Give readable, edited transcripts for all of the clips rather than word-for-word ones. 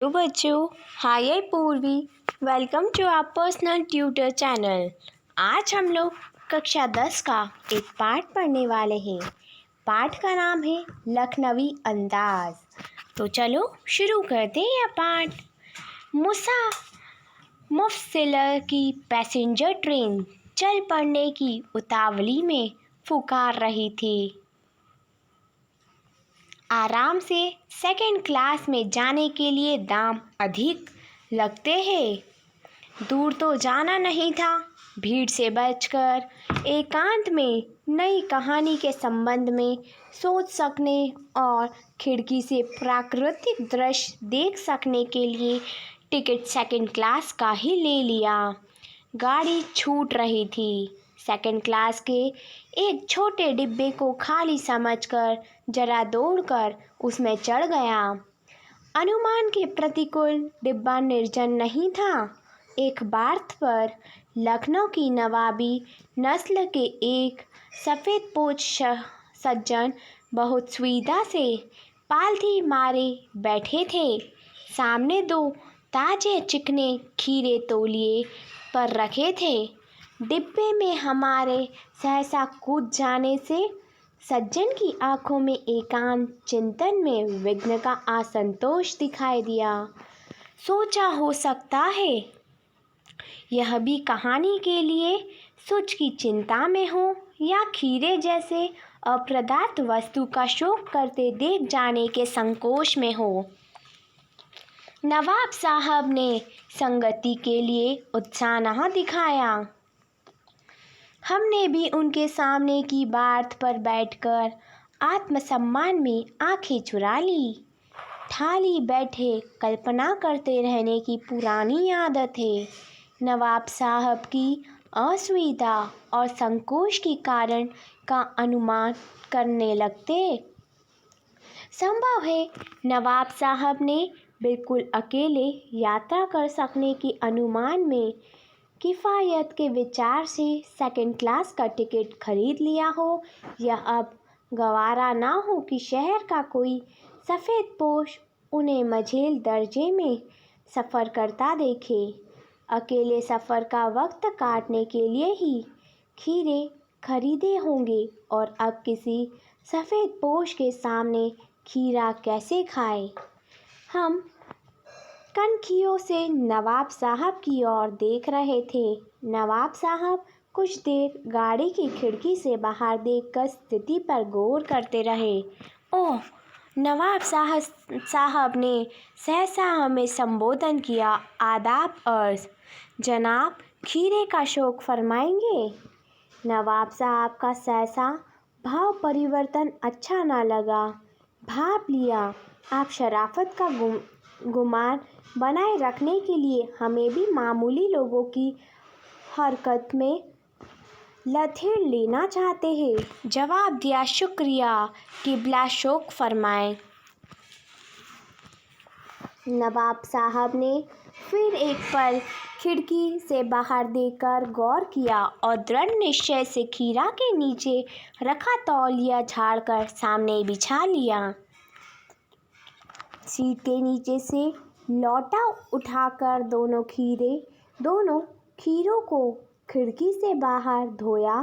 Hello बच्चों, hi I Purvi. Welcome to our personal tutor channel. आज हम लोग कक्षा 10 का एक पाठ पढ़ने वाले हैं। पाठ का नाम है लखनवी अंदाज। तो चलो शुरू करते हैं यह पाठ। मुफस्सिल की पैसेंजर ट्रेन चल पड़ने की उतावली में पुकार रही थी। आराम से सेकंड क्लास में जाने के लिए दाम अधिक लगते हैं। दूर तो जाना नहीं था। भीड़ से बचकर एकांत में नई कहानी के संबंध में सोच सकने और खिड़की से प्राकृतिक दृश्य देख सकने के लिए टिकट सेकंड क्लास का ही ले लिया। गाड़ी छूट रही थी। सेकंड क्लास के एक छोटे डिब्बे को खाली समझकर जरा दौड़कर उसमें चढ़ गया। अनुमान के प्रतिकूल डिब्बा निर्जन नहीं था। एक बार्थ पर लखनऊ की नवाबी नस्ल के एक सफ़ेदपोश सज्जन बहुत सुविधा से पालथी मारे बैठे थे। सामने दो ताजे चिकने खीरे तौलिए पर रखे थे। डिब्बे में हमारे सहसा कूद जाने से सज्जन की आंखों में एकांत चिंतन में विघ्न का असंतोष दिखाई दिया। सोचा हो सकता है यह भी कहानी के लिए सुच की चिंता में हो या खीरे जैसे अप्रदार्थ वस्तु का शौक करते देख जाने के संकोच में हो। नवाब साहब ने संगति के लिए उत्साह न दिखाया। हमने भी उनके सामने की बार्थ पर बैठकर आत्मसम्मान में आंखें चुरा ली। थाली बैठे कल्पना करते रहने की पुरानी आदत है। नवाब साहब की असुविधा और संकोच के कारण का अनुमान करने लगते। संभव है नवाब साहब ने बिल्कुल अकेले यात्रा कर सकने के अनुमान में किफ़ायत के विचार से सेकंड क्लास का टिकट खरीद लिया हो, या अब गवारा ना हो कि शहर का कोई सफ़ेदपोश उन्हें मझेल दर्जे में सफ़र करता देखे। अकेले सफ़र का वक्त काटने के लिए ही खीरे खरीदे होंगे और अब किसी सफ़ेदपोश के सामने खीरा कैसे खाए। हम कनखियों से नवाब साहब की ओर देख रहे थे। नवाब साहब कुछ देर गाड़ी की खिड़की से बाहर देखकर स्थिति पर गौर करते रहे। ओह, नवाब साहब ने सहसा हमें संबोधन किया। आदाब अर्ज़, जनाब खीरे का शौक फरमाएंगे। नवाब साहब का सहसा भाव परिवर्तन अच्छा ना लगा। भाप लिया, आप शराफत का गुमान बनाए रखने के लिए हमें भी मामूली लोगों की हरकत में लथेड़ लेना चाहते हैं। जवाब दिया, शुक्रिया, किबला शौक फरमाए। नवाब साहब ने फिर एक पल खिड़की से बाहर देखकर गौर किया और दृढ़ निश्चय से खीरा के नीचे रखा तौलिया झाड़कर सामने बिछा लिया। सीट के नीचे से लौटा उठाकर दोनों खीरों को खिड़की से बाहर धोया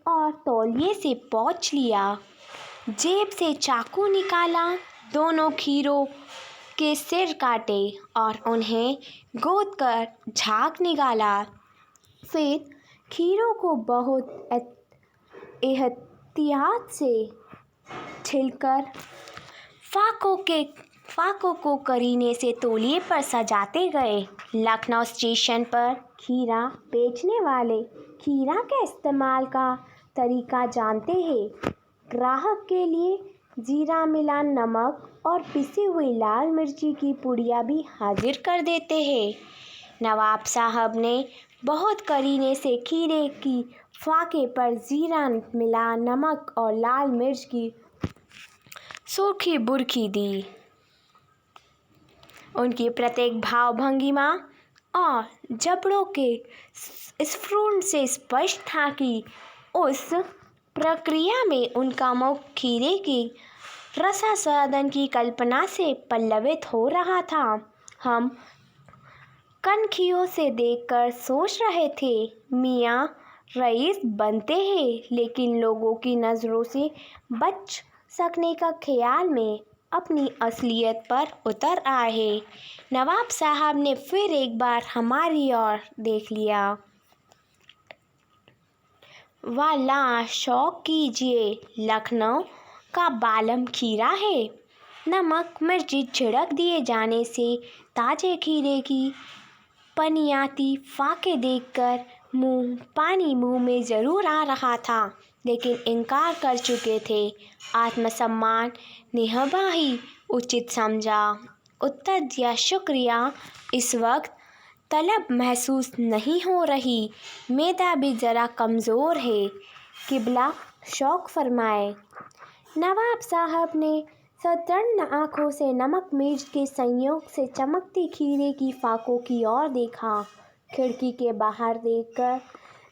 और तौलिए से पोंछ लिया। जेब से चाकू निकाला, दोनों खीरों के सिर काटे और उन्हें गोद कर झाग निकाला। फिर खीरों को बहुत एहतियात से छिलकर फाकों को करीने से तौलिए पर सजाते गए। लखनऊ स्टेशन पर खीरा बेचने वाले खीरा के इस्तेमाल का तरीका जानते हैं। ग्राहक के लिए जीरा मिला नमक और पिसी हुई लाल मिर्ची की पुड़िया भी हाजिर कर देते हैं। नवाब साहब ने बहुत करीने से खीरे की फाके पर जीरा मिला नमक और लाल मिर्च की सूखी बुरखी दी। उनकी प्रत्येक भाव भंगिमा और जबड़ों के स्फुरण से स्पष्ट था कि उस प्रक्रिया में उनका मुख खीरे की रसास्वादन की कल्पना से पल्लवित हो रहा था। हम कनखियों से देखकर सोच रहे थे मियाँ रईस बनते हैं, लेकिन लोगों की नज़रों से बच सकने का ख्याल में अपनी असलियत पर उतर आए। नवाब साहब ने फिर एक बार हमारी ओर देख लिया। वाला शौक कीजिए, लखनऊ का बालम खीरा है। नमक मिर्ची छिड़क दिए जाने से ताजे खीरे की पनियाती फाके देखकर पानी मुंह में ज़रूर आ रहा था, लेकिन इनकार कर चुके थे। आत्मसम्मान निहबा ही उचित समझा। उत्तर दिया, शुक्रिया, इस वक्त तलब महसूस नहीं हो रही। मैदा भी ज़रा कमज़ोर है, किबला शौक फरमाए। नवाब साहब ने सतर्न आँखों से नमक मिर्च के संयोग से चमकती खीरे की फाकों की ओर देखा। खिड़की के बाहर देखकर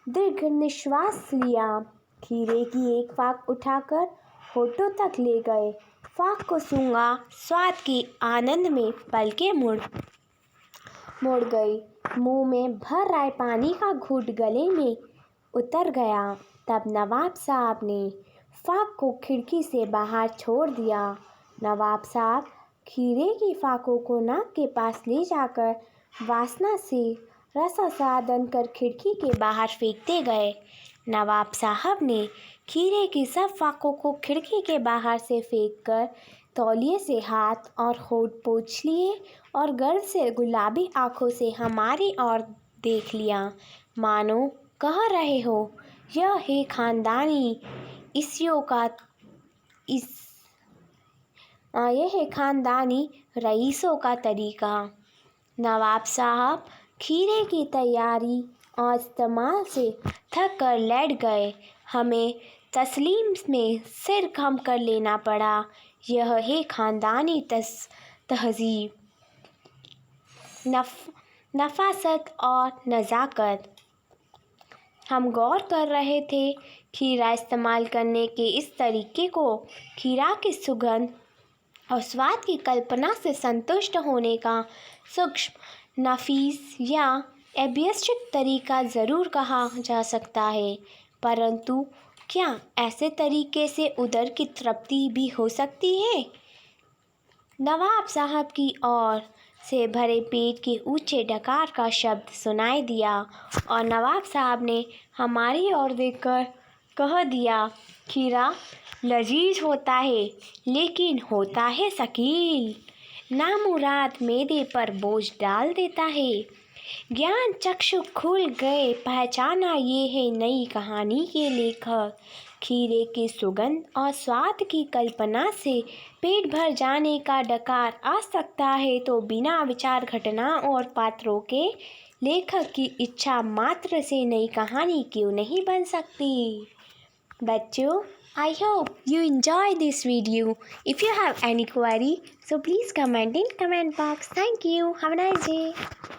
दीर्घ निश्वास लिया। खीरे की एक फाक उठाकर होठों तक ले गए। फाक को सूंघा, स्वाद के आनंद में पलकें मुड़ गई। मुंह में भर आए पानी का घूंट गले में उतर गया। तब नवाब साहब ने फाक को खिड़की से बाहर छोड़ दिया। नवाब साहब खीरे की फाकों को नाक के पास ले जाकर वासना से रसासादन कर खिड़की के बाहर फेंकते गए। नवाब साहब ने खीरे की सब फाकों को खिड़की के बाहर से फेंककर तौलिए से हाथ और होठ पोंछ लिए और गर्व से गुलाबी आंखों से हमारी ओर देख लिया, मानो कह रहे हो, यह है खानदानी यह है खानदानी रईसों का तरीका। नवाब साहब खीरे की तैयारी और इस्तेमाल से थक कर लेट गए। हमें तस्लीम में सिर खम कर लेना पड़ा। यह है खानदानी तहज़ीब, नफासत और नज़ाकत। हम गौर कर रहे थे, खीरा इस्तेमाल करने के इस तरीके को खीरा की सुगंध और स्वाद की कल्पना से संतुष्ट होने का सूक्ष्म, नफीस या ऐतिहासिक तरीका ज़रूर कहा जा सकता है, परंतु क्या ऐसे तरीके से उदर की तृप्ति भी हो सकती है? नवाब साहब की ओर से भरे पेट के ऊंचे डकार का शब्द सुनाई दिया और नवाब साहब ने हमारी ओर देखकर कह दिया, खीरा लजीज होता है, लेकिन होता है शकील। नामुराद मैदे पर बोझ डाल देता है। ज्ञान चक्षु खुल गए, पहचाना ये है नई कहानी के लेखक। खीरे की सुगंध और स्वाद की कल्पना से पेट भर जाने का डकार आ सकता है, तो बिना विचार घटना और पात्रों के लेखक की इच्छा मात्र से नई कहानी क्यों नहीं बन सकती? बच्चों, I hope you enjoy this video. If you have any query, so please comment in comment box. Thank you. Have a nice day.